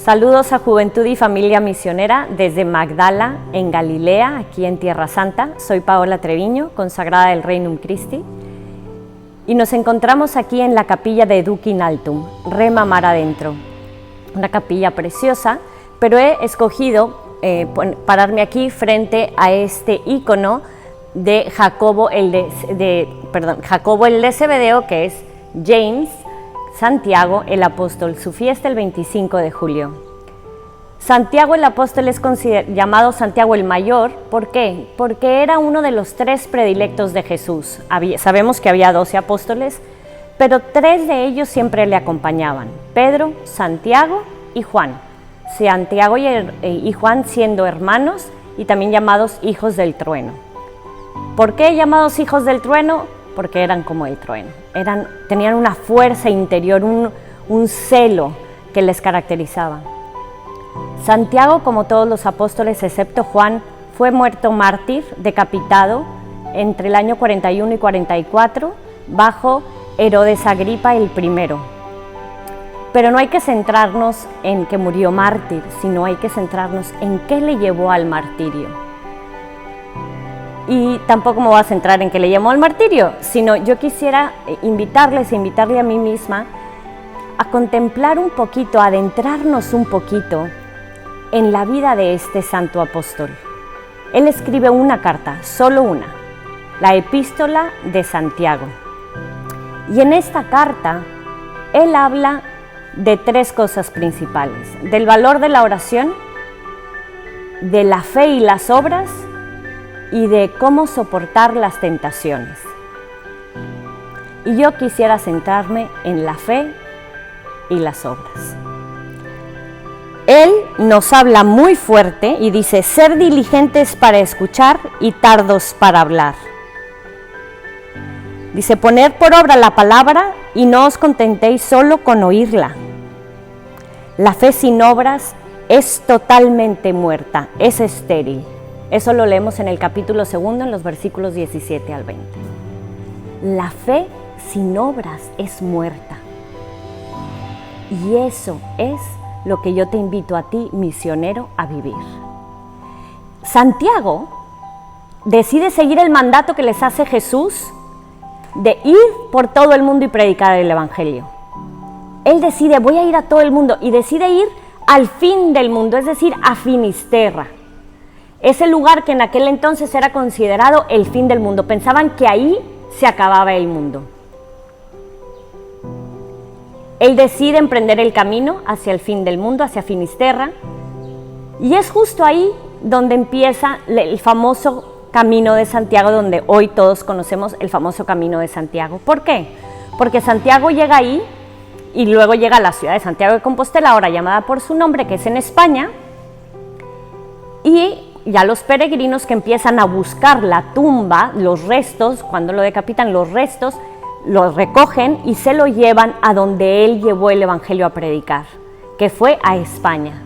Saludos a Juventud y Familia Misionera desde Magdala, en Galilea, aquí en Tierra Santa. Soy Paola Treviño, consagrada del Regnum Christi. Y nos encontramos aquí en la capilla de Duc in Altum, Rema Mar Adentro. Una capilla preciosa, pero he escogido pararme aquí frente a este ícono de Jacobo el de Zebedeo, que es James, Santiago el apóstol, su fiesta el 25 de julio. Santiago el apóstol es llamado Santiago el Mayor. ¿Por qué? Porque era uno de los 3 predilectos de Jesús. Sabemos que había 12 apóstoles, pero 3 de ellos siempre le acompañaban: Pedro, Santiago y Juan. Santiago y Juan siendo hermanos y también llamados hijos del trueno. ¿Por qué llamados hijos del trueno? Porque eran como el trueno. Tenían una fuerza interior, un celo que les caracterizaba. Santiago, como todos los apóstoles excepto Juan, fue muerto mártir, decapitado, entre el año 41 y 44, bajo Herodes Agripa el primero. Pero no hay que centrarnos en que murió mártir, sino hay que centrarnos en qué le llevó al martirio. Y tampoco me voy a centrar en qué le llevó al martirio, sino yo quisiera invitarle a mí misma a contemplar un poquito, a adentrarnos un poquito en la vida de este santo apóstol. Él escribe una carta, solo una, la Epístola de Santiago. Y en esta carta, él habla de 3 cosas principales: del valor de la oración, de la fe y las obras, y de cómo soportar las tentaciones. Y yo quisiera centrarme en la fe y las obras. Él nos habla muy fuerte y dice: ser diligentes para escuchar y tardos para hablar. Dice: poner por obra la palabra y no os contentéis solo con oírla. La fe sin obras es totalmente muerta, es estéril. Eso lo leemos en el capítulo 2, en los versículos 17 al 20. La fe sin obras es muerta. Y eso es lo que yo te invito a ti, misionero, a vivir. Santiago decide seguir el mandato que les hace Jesús de ir por todo el mundo y predicar el Evangelio. Él decide: voy a ir a todo el mundo, y decide ir al fin del mundo, es decir, a Finisterra. Ese lugar que en aquel entonces era considerado el fin del mundo. Pensaban que ahí se acababa el mundo. Él decide emprender el camino hacia el fin del mundo, hacia Finisterra, y es justo ahí donde empieza el famoso Camino de Santiago, donde hoy todos conocemos el famoso Camino de Santiago. ¿Por qué? Porque Santiago llega ahí y luego llega a la ciudad de Santiago de Compostela, ahora llamada por su nombre, que es en España, y ya los peregrinos que empiezan a buscar la tumba, los restos, cuando lo decapitan, los restos, los recogen y se lo llevan a donde él llevó el Evangelio a predicar, que fue a España.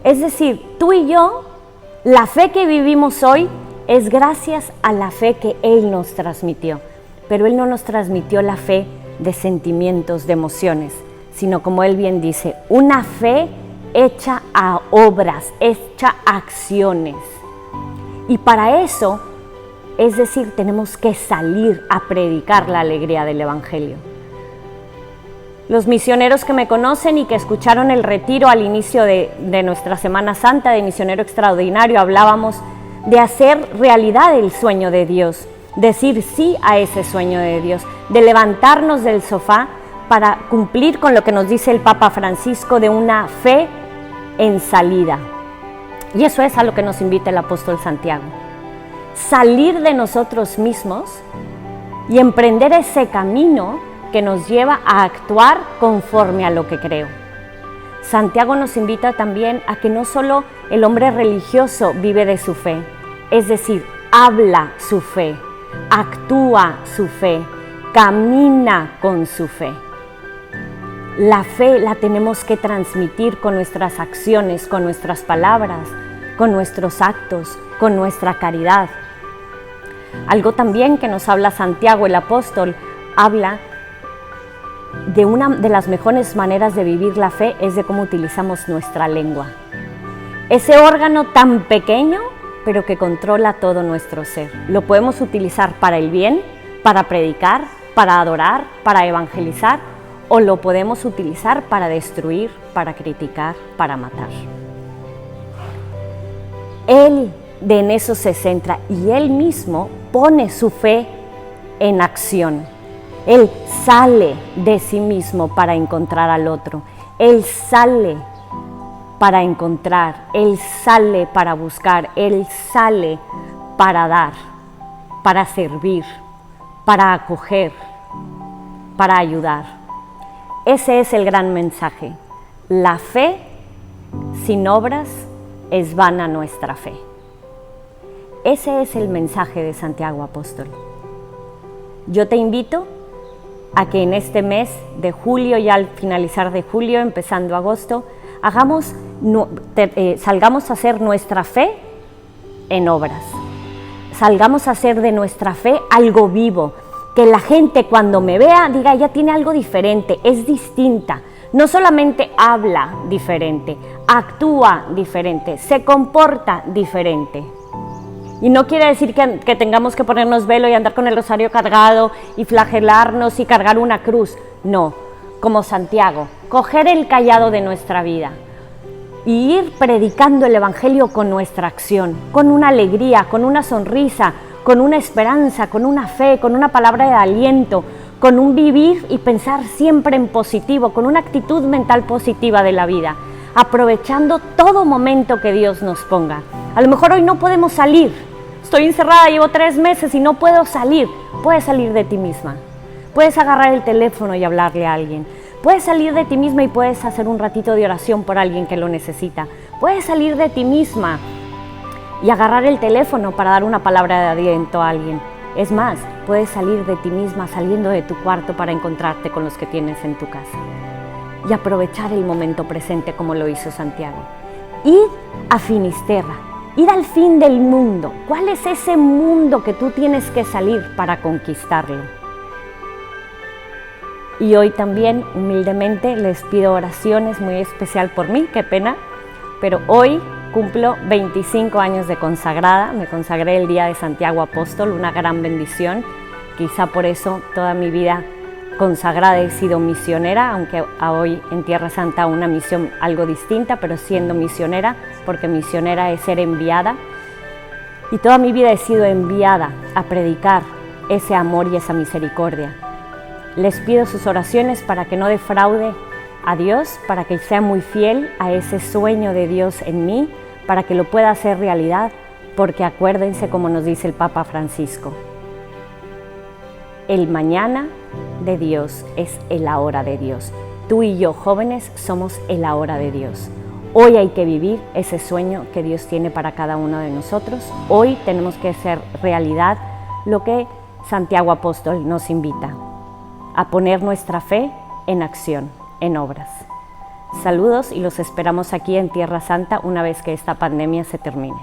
Es decir, tú y yo, la fe que vivimos hoy es gracias a la fe que él nos transmitió, pero él no nos transmitió la fe de sentimientos, de emociones, sino, como él bien dice, una fe hecha a obras, hecha a acciones. Y para eso, es decir, tenemos que salir a predicar la alegría del Evangelio. Los misioneros que me conocen y que escucharon el retiro al inicio de nuestra Semana Santa de Misionero Extraordinario, hablábamos de hacer realidad el sueño de Dios, decir sí a ese sueño de Dios, de levantarnos del sofá para cumplir con lo que nos dice el Papa Francisco de una fe en salida. Y eso es a lo que nos invita el apóstol Santiago. Salir de nosotros mismos y emprender ese camino que nos lleva a actuar conforme a lo que creo. Santiago nos invita también a que no solo el hombre religioso vive de su fe, es decir, habla su fe, actúa su fe, camina con su fe. La fe la tenemos que transmitir con nuestras acciones, con nuestras palabras, con nuestros actos, con nuestra caridad. Algo también que nos habla Santiago el apóstol, habla de una de las mejores maneras de vivir la fe es de cómo utilizamos nuestra lengua. Ese órgano tan pequeño, pero que controla todo nuestro ser. Lo podemos utilizar para el bien, para predicar, para adorar, para evangelizar, o lo podemos utilizar para destruir, para criticar, para matar. Él en eso se centra y Él mismo pone su fe en acción. Él sale de sí mismo para encontrar al otro. Él sale para encontrar, Él sale para buscar, Él sale para dar, para servir, para acoger, para ayudar. Ese es el gran mensaje. La fe sin obras es vana nuestra fe. Ese es el mensaje de Santiago Apóstol. Yo te invito a que en este mes de julio y al finalizar de julio, empezando agosto, salgamos a hacer nuestra fe en obras. Salgamos a hacer de nuestra fe algo vivo. Que la gente cuando me vea diga, ella tiene algo diferente, es distinta. No solamente habla diferente, actúa diferente, se comporta diferente. Y no quiere decir que tengamos que ponernos velo y andar con el rosario cargado y flagelarnos y cargar una cruz. No, como Santiago, coger el cayado de nuestra vida y ir predicando el Evangelio con nuestra acción, con una alegría, con una sonrisa, con una esperanza, con una fe, con una palabra de aliento, con un vivir y pensar siempre en positivo, con una actitud mental positiva de la vida, aprovechando todo momento que Dios nos ponga. A lo mejor hoy no podemos salir, estoy encerrada, llevo 3 meses y no puedo salir. Puedes salir de ti misma, puedes agarrar el teléfono y hablarle a alguien, puedes salir de ti misma y puedes hacer un ratito de oración por alguien que lo necesita, puedes salir de ti misma y agarrar el teléfono para dar una palabra de aliento a alguien. Es más, puedes salir de ti misma saliendo de tu cuarto para encontrarte con los que tienes en tu casa y aprovechar el momento presente como lo hizo Santiago. Ir a Finisterra, ir al fin del mundo. ¿Cuál es ese mundo que tú tienes que salir para conquistarlo? Y hoy también, humildemente, les pido oraciones muy especial por mí, qué pena, pero hoy cumplo 25 años de consagrada. Me consagré el día de Santiago Apóstol, una gran bendición. Quizá por eso toda mi vida consagrada he sido misionera, aunque hoy en Tierra Santa una misión algo distinta, pero siendo misionera, porque misionera es ser enviada. Y toda mi vida he sido enviada a predicar ese amor y esa misericordia. Les pido sus oraciones para que no defraude a Dios, para que sea muy fiel a ese sueño de Dios en mí, para que lo pueda hacer realidad, porque acuérdense como nos dice el Papa Francisco, el mañana de Dios es el ahora de Dios. Tú y yo, jóvenes, somos el ahora de Dios. Hoy hay que vivir ese sueño que Dios tiene para cada uno de nosotros. Hoy tenemos que hacer realidad lo que Santiago Apóstol nos invita, a poner nuestra fe en acción, en obras. Saludos y los esperamos aquí en Tierra Santa una vez que esta pandemia se termine.